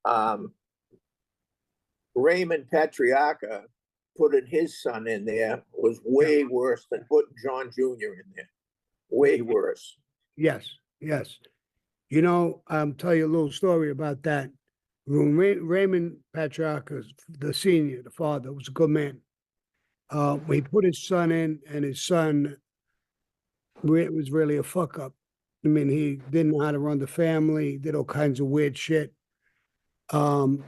um, Raymond Patriarca putting his son in there was way worse than putting John Jr. in there. Way worse. Yes, yes. You know, I'll tell you a little story about that. When Raymond Patriarca, the senior, the father, was a good man. He put his son in, and his son was really a fuck up. I mean, he didn't know how to run the family, did all kinds of weird shit. They were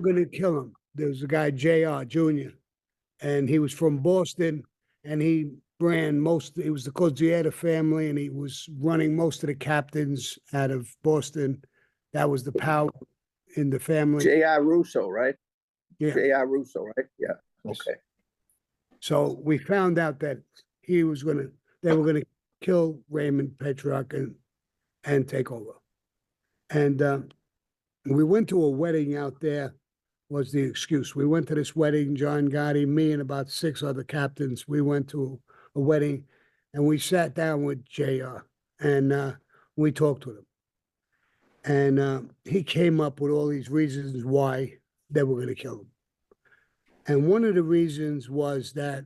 going to kill him. There was a guy, JR Jr., and he was from Boston, and he ran he was the Cozzietta family, and he was running most of the captains out of Boston. That was the power in the family. J.R. Russo, right? Yeah. J.R. Russo, right? Yeah. Okay. So we found out that they were going to kill Raymond Petrarch and take over. And we went to a wedding out there, was the excuse. We went to this wedding, John Gotti, me and about 6 other captains. We went to a wedding, and we sat down with JR, and we talked with him. And he came up with all these reasons why they were going to kill him. And one of the reasons was that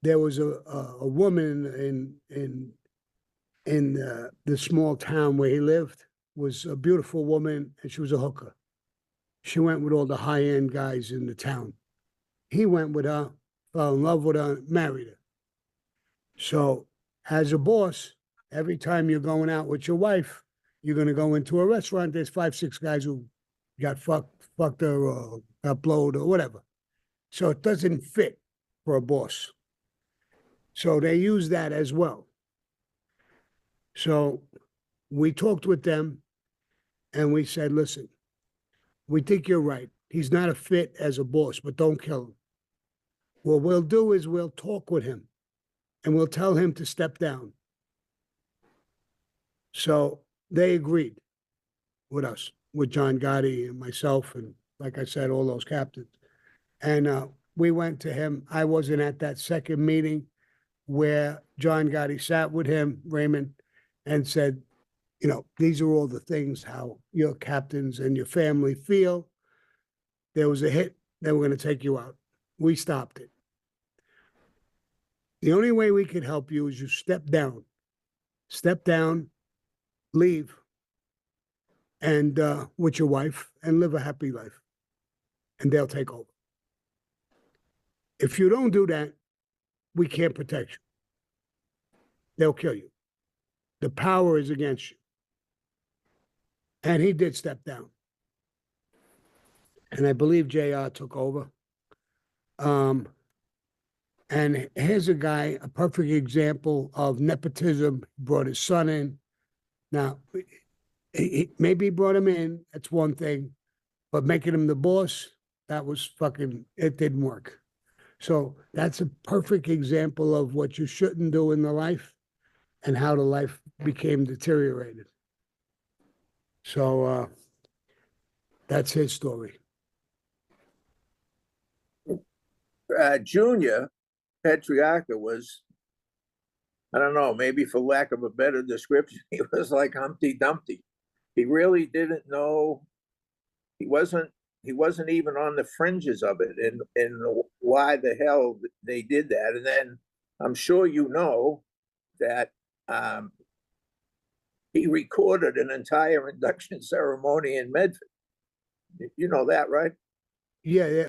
there was a woman in the small town where he lived, was a beautiful woman, and she was a hooker. She went with all the high-end guys in the town. He went with her, fell in love with her, married her. So as a boss, every time you're going out with your wife, you're going to go into a restaurant, there's 5, 6 guys who got fucked her or got blowed or whatever. So it doesn't fit for a boss. So they use that as well. So we talked with them, and we said, listen, we think you're right. He's not a fit as a boss, but don't kill him. What we'll do is we'll talk with him, and we'll tell him to step down. So they agreed with us, with John Gotti and myself, and like I said, all those captains. And we went to him. I wasn't at that second meeting where John Gotti sat with him, Raymond, and said, you know, these are all the things how your captains and your family feel. There was a hit, they were going to take you out. We stopped it. The only way we could help you is you step down, leave, and with your wife, and live a happy life, and they'll take over. If you don't do that, we can't protect you. They'll kill you. The power is against you. And he did step down. And I believe JR took over. And here's a guy, a perfect example of nepotism, brought his son in. Now, maybe he brought him in, that's one thing, but making him the boss, that was it didn't work. So that's a perfect example of what you shouldn't do in the life and how the life became deteriorated. So that's his story. Junior Patriarca was, I don't know, maybe for lack of a better description, he was like Humpty Dumpty. He really didn't know. He wasn't even on the fringes of it, and why the hell they did that. And then I'm sure you know that he recorded an entire induction ceremony in Medford. You know that, right? Yeah.